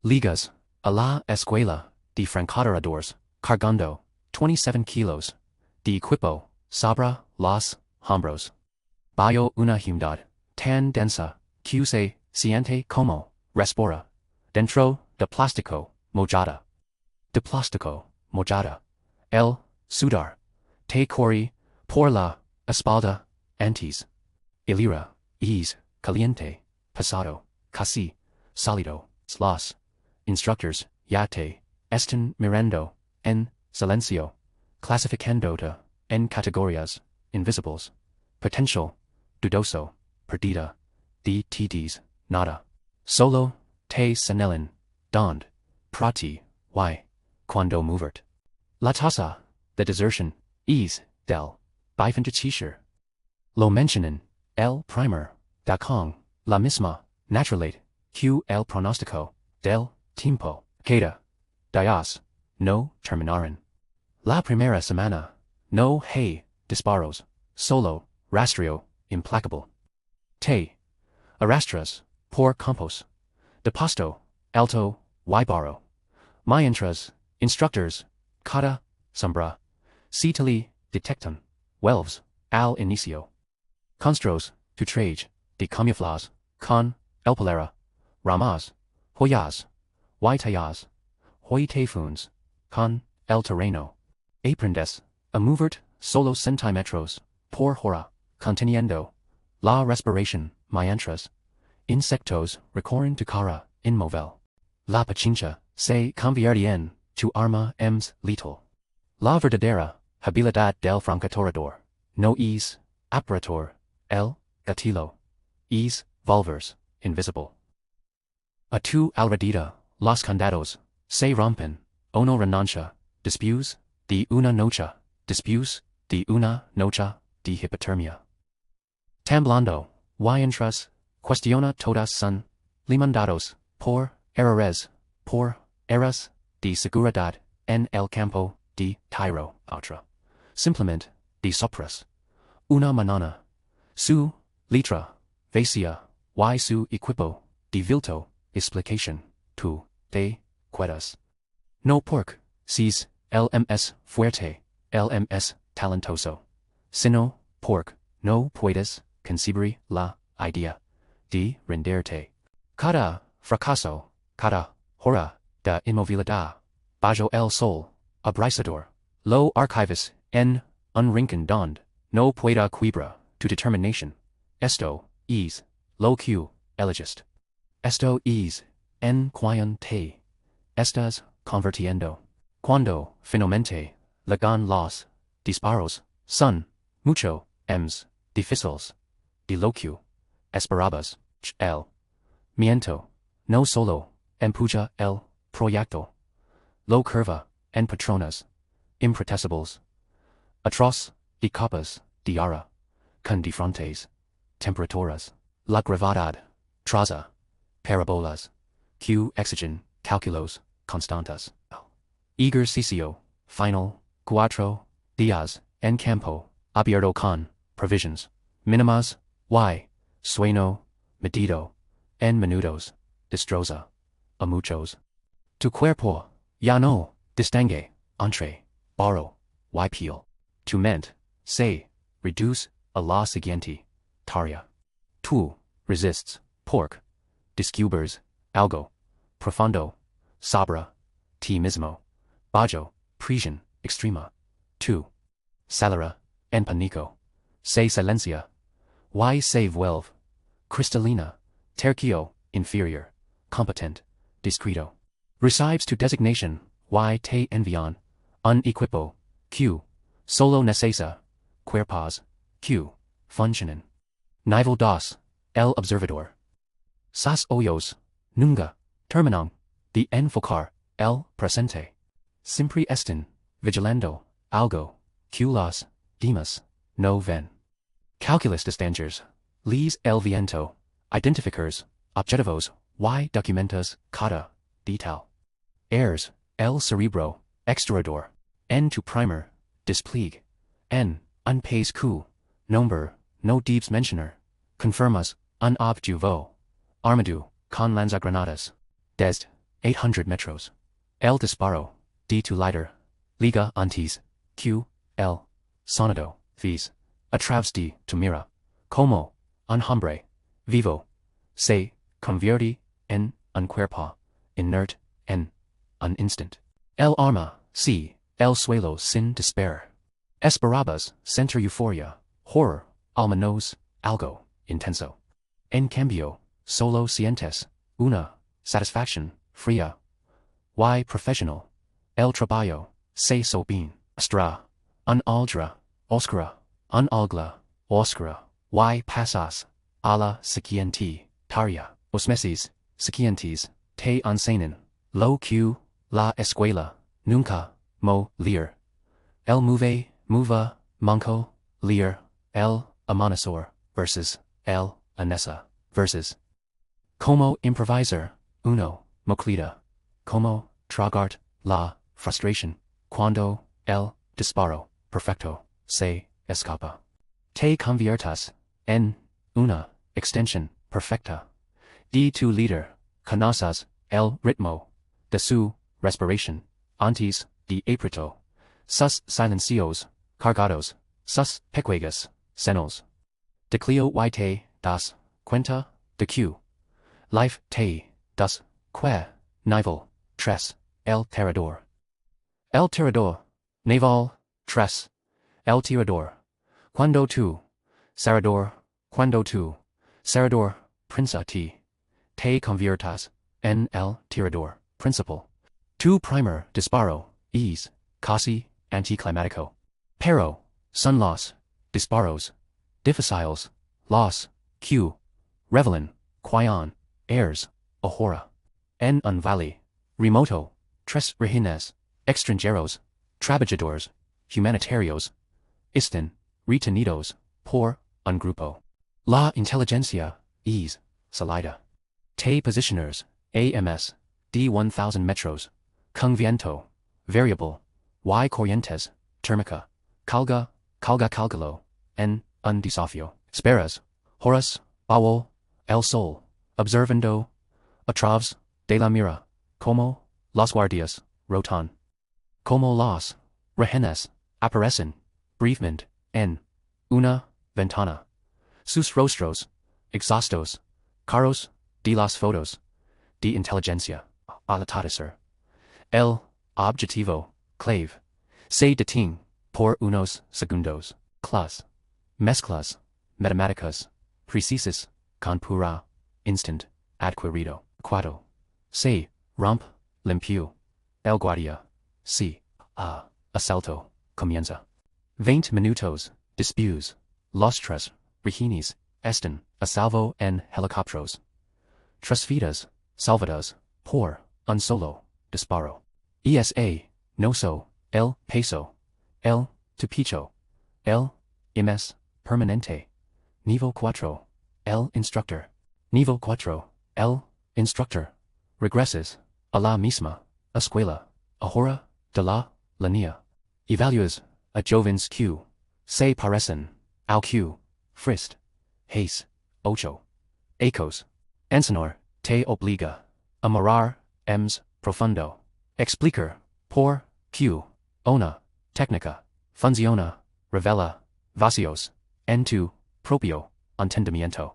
Ligas, a la escuela de francotiradores, cargando, 27 kilos, de equipo, sobre los hombros. Bajo una humedad tan densa, que se siente como respira, dentro de plástico, mojada. De plástico, mojada. El sudor te corre por la espalda antes. Ilira, es caliente, pasado, casi, salido. Los instructors ya te están mirando en silencio, clasificándote en categorías invisibles. Potential, dudoso, perdida, de tds, nada. Solo te señalan, donde, prati, y, cuando movert. La tasa de desertion es del 25%. Lo mencionan, el primer, da con, la misma, naturalidad, que el pronóstico, del tiempo, queda, días, no terminaron. La primera semana, no hay disparos, solo, rastro, implacable. Te arrastras, por campos, de pasto, alto, y barro. Mientras, instructors, cada sombra, si te le detectan, vuelves, al inicio. Constros, tu traje, de camuflage, con, el polera, ramas, joyas, y tallas, hoy te funs, con, el terreno. Aprendes, a movert, solo centímetros, por hora, conteniendo, la respiración, mientras, insectos recorren tu cara, inmóvil. La paciencia, se convierte en, tu arma ems letal. La verdadera, habilidad del francotirador, no es, aparator, el, gatillo, es, volvers, invisible. A tu alrededor, los candados, se rompen, o no renuncia, después, de una noche, después, de una noche, de hipotermia. Temblando, y entras, cuestiona todas son, limandados, por, errores, de seguridad, en el campo, de tiro, otra. Simplemente, de sopras. Una manana. Su, letra, vacía, y su equipo, de vilto, explicación, tu, te, quedas. No porque, sis, LMS fuerte, LMS talentoso. Sino, porque, no puedes, concebir la idea, de renderte. Cada fracaso, cada hora, de inmovilidad, bajo el sol, abrasador, lo archives, en, un rincón donde, no pueda quiebra, tu determinación. Esto, es, lo que, elegiste. Esto es, en quien te, estás, convirtiendo. Cuando, finalmente, llegan los, disparos, son, mucho, difíciles, de lo que, esperabas, el, miento, no solo, empuja el, proyecto, lo curva, en patronas, improtestables, atroz, de capas, de ara, con diferentes, temperaturas, la gravedad, traza, parabolas, q exigen, cálculos, constantes. Ejercicio, final, 4 días, en campo, abierto con, provisions, mínimas, y, sueño, medido, en minutos, destroza, a muchos. Tu cuerpo, ya no, distingue, entre, barro, y piel. Tu mente, se, reduce, a la siguiente, tarea. Tu, resists, porque, descubres, algo, profundo, sabra, ti mismo. Bajo, prisión, extrema. Tu. Salera, en pánico. Se silencia. Y se vuelve. Cristalina. Tercio, inferior. Competent. Discreto. Recibes tu designación. Y te envían. Un equipo. Q. Solo necesa. Cuerpos. Q. Funcionan. Nivel 2. El observador. Sas hoyos. Nunca. Terminan. De enfocar. El presente. Siempre estén, vigilando, algo, que los demás no ven. Calculus distangers, les el viento, identificers, objetivos, y documentas cada detalle. Airs, el cerebro, extrador, en tu primer, despliegue, en, un pays que, nombre, no debes mencionar, confirmas, un objetivo, armado, con lanzagranadas, desde, 800 metros. El disparo, D to lighter, liga antes, Q, L, sonado, vis, a travesti to mira, como, un hombre, vivo, se, convierte, en, un cuerpo, inert, en, un instant. El arma, C, el suelo sin despair. Esperabas, center euphoria, horror, almanos, algo, intenso. En cambio, solo sientes, una, satisfaction, fría. Y professional. El trabajo, se so bien, astra, un aldra, oscura, un algla, oscura. Y pasas, a la siguiente, tarea, os meses, siguientes, te enseñan, lo que, la escuela, nunca, mo, leer. El muva, manco, leer, el amanecer, versus, el anessa, versus. Como improviser, uno, moclita. Como, tragart, la, frustration, cuando, el, disparo, perfecto, se, escapa. Te conviertas, en, una, extension, perfecta. D to leader, conoces, el ritmo, de su, respiration, antes, de aprieto, sus silencios, cargados, sus pequeñas, senos. De Clio y te, das, cuenta, de Q. Life te, das, que, nivel, tres, el tirador. El tirador, naval, tres, el tirador. Cuando tú, Sarador, cuando tú, Sarador, prinsa te conviertas, en el tirador, principal. Tu primer disparo, es, casi, anticlimático. Pero, son los, disparos, difíciles, los, que, revelan, quion, heirs, ahora. En un valle, remoto, tres regiones, extranjeros, trabajadores, humanitarios, están, retenidos, por, un grupo. La inteligencia, es, salida. Te positioners, AMS, D 1000 metros, con viento, variable, y corrientes, térmica, calgalo, en, un desafío. Esperas, horas, baúl, el sol, observando, atrás, de la mira, como, los guardias, rotan. Como los, rehenes, aparecen, brevemente, en, una, ventana. Sus rostros, exhaustos, caros, de las fotos, de inteligencia, al atardecer. El, objetivo, clave, se detiene, por unos segundos, mezclas, matemáticas, precisas, con pura, instant, adquirido, cuatro. Se, romp, limpio, el guardia, si, asalto, comienza. 20 minutos, después, los tres, regiones, están, a salvo en helicópteros. Tres vidas, salvadas, por, un solo, disparo. ESA, noso, el peso, el, tupicho, el, imes, permanente. Nivel 4, el instructor. Nivel 4, el, instructor. Regreses, a la misma, escuela, ahora, de la, línea. Evaluas, a jovens Q. Se parecen, al Q, frist. Hace, ocho. Ecos. Enseñar, te obliga. A morar, ems, profundo. Explicar, por, Q. Una, técnica. Funciona, revela, vacios. En tu, propio, entendimiento.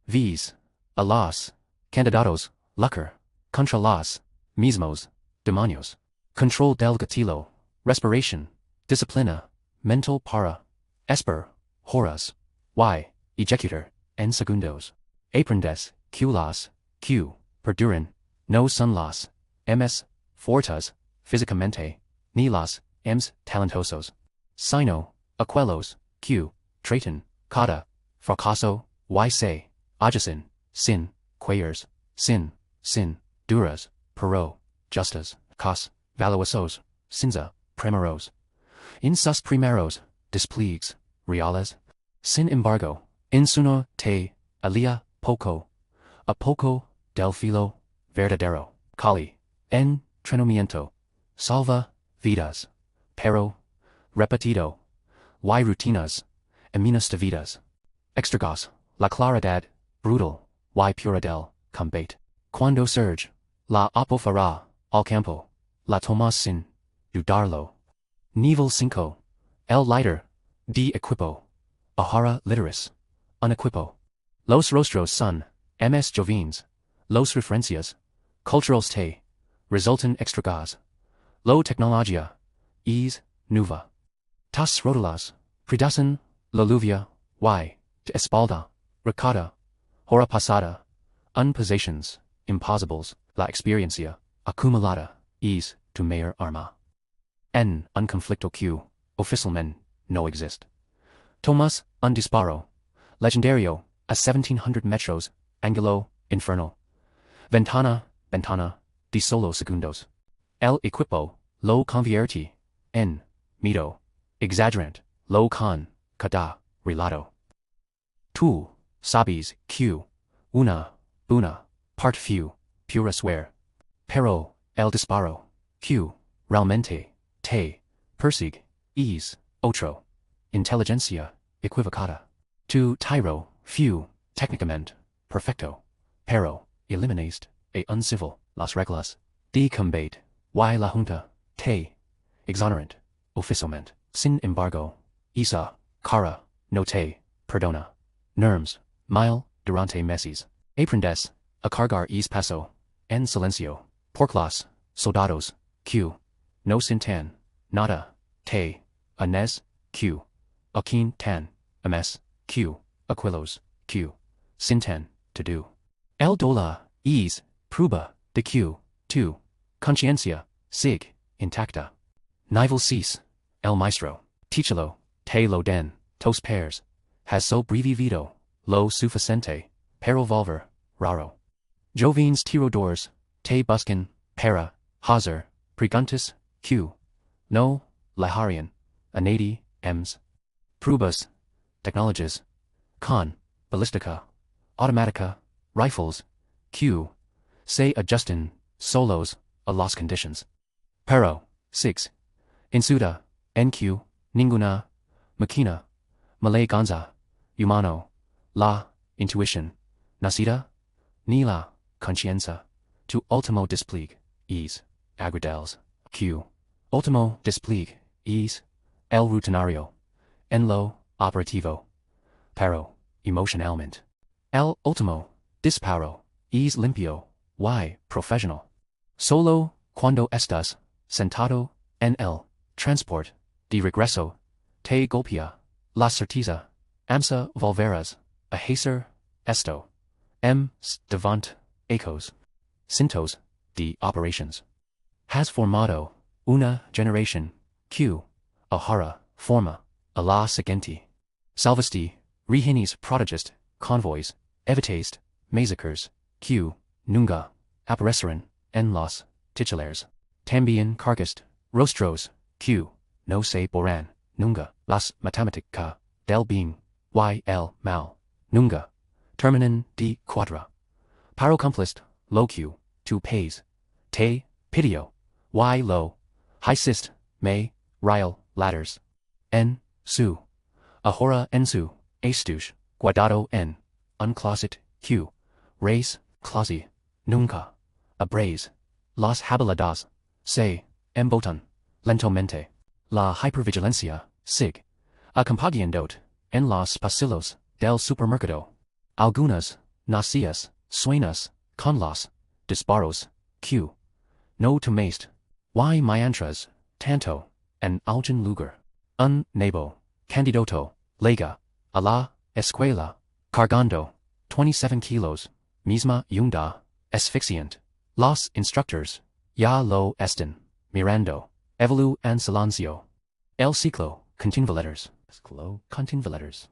Vis, a los, candidatos, lucre. Contra los, mismos, demonios. Control del gatillo, respiration, disciplina, mental para, esper, horas, y, ejecutor, en segundos. Aprendes, Q, perduran, no son los, ms, fortas, físicamente, ni los, ms, talentosos. Sino, aquelos, Q, tratan, cada, fracaso, y se, adjacen, sin, quayers, sin, duras, pero, justas, cos, valuosos, sinza, primeros. In sus primeros, despliegues, reales. Sin embargo, insuno te, alia, poco, a poco, del filo, verdadero, cali, entrenamiento, salva, vidas, pero, repetido, y rutinas, aminas de vidas. Extragos, la claridad, brutal, y pura del, combate. Cuando surge, La Opofara, al campo, la tomas sin, dudarlo. Nivel 5, el lighter, de equipo, ahora literis, unequipo. Los rostros son, ms jovens, los referencias, culturals te, resultan extragas. Lo tecnologia, es, nueva. Tas rotulas, predasan, la lluvia, y, de espalda, recada, hora pasada, unpossessions, impossibles, la experiencia, acumulada, es, tu mayor arma. En un conflicto que, oficialmente, no exist. Tomas, un disparo, legendario, a 1700 metros, angulo, inferno. Ventana, de solo segundos. El equipo, lo convierte, en, mito, exaggerant, lo con, cada, relato. Tú, sabes, que, una, part few, pura swear. Pero, el disparo, que, realmente, te, persigue, es, otro. Inteligencia, equivocada. Tu tiro, few, técnicamente, perfecto. Pero, eliminaste, e uncivil, las reglas. De combate, y la junta, te, exonerant, oficialmente, sin embargo, esa, cara, no te, perdona. Nerms, mile, durante meses. Aprendes, a cargar es paso, en silencio, porclas, soldados, que, no sintan, nada, te, anes, que, aquin tan, ames, que, aquilos, que, sintan, to do. El dola, es, prueba, de que, tu, conciencia, sig, intacta. Nivel 6, el maestro, teachelo, te lo den, tos pairs, has so brevivido, lo sufficiente, pero volver, raro. Jovens tiradores, te buscan, para, hazer, preguntas, que, no, lajarian, anadi, ems. Pruebas, technologies, con, ballistica, automatica, rifles, que, se ajustan, solos, a las conditions. Pero, 6. Insuda, NQ, ninguna, máquina, malay ganza, humano, la, intuition, nacida, ni la, conscienza, tu ultimo despliegue, es, agradels, que, ultimo despliegue, es, el rutinario, en lo, operativo, pero, emocionalmente. El último, disparo, es limpio, y, profesional. Solo, cuando estás, sentado, en el, transport, de regreso, te golpea, la certeza, amsa volverás, a hacer, esto, devant, ecos, cintos, de operations. Has formado, una generación, que, ahora, forma, a la siguiente. Salvasti, rehinis prodigist, convoys, evitaste, massacres, que, nunca, aparecerán, en los, titulares. También cargast, rostros, que, no se borran, nunca, las matemática, del bien, y el mal, nunca, terminan de quadra. Paro cumplist, lo que, tu pays, te, pidio, y lo, hicist, me, rial, ladders. En, su. Ahora en su, estuche, guardado en, un closet, que, res, closet, nunca, abraze, las habilidades, se, embotan, lentamente, la hypervigilancia, sig, acompañando, en los pasillos, del supermercado. Algunas, nacias, sueñas, con los, disparos, que, no tomaste, y mientras, tanto, en algún lugar, un nebo, candidato, lega, a la, escuela, cargando, 27 kilos, misma yunda, asfixiant, los instructors, ya lo están, mirando, evolu en silencio. El ciclo, continuo letters.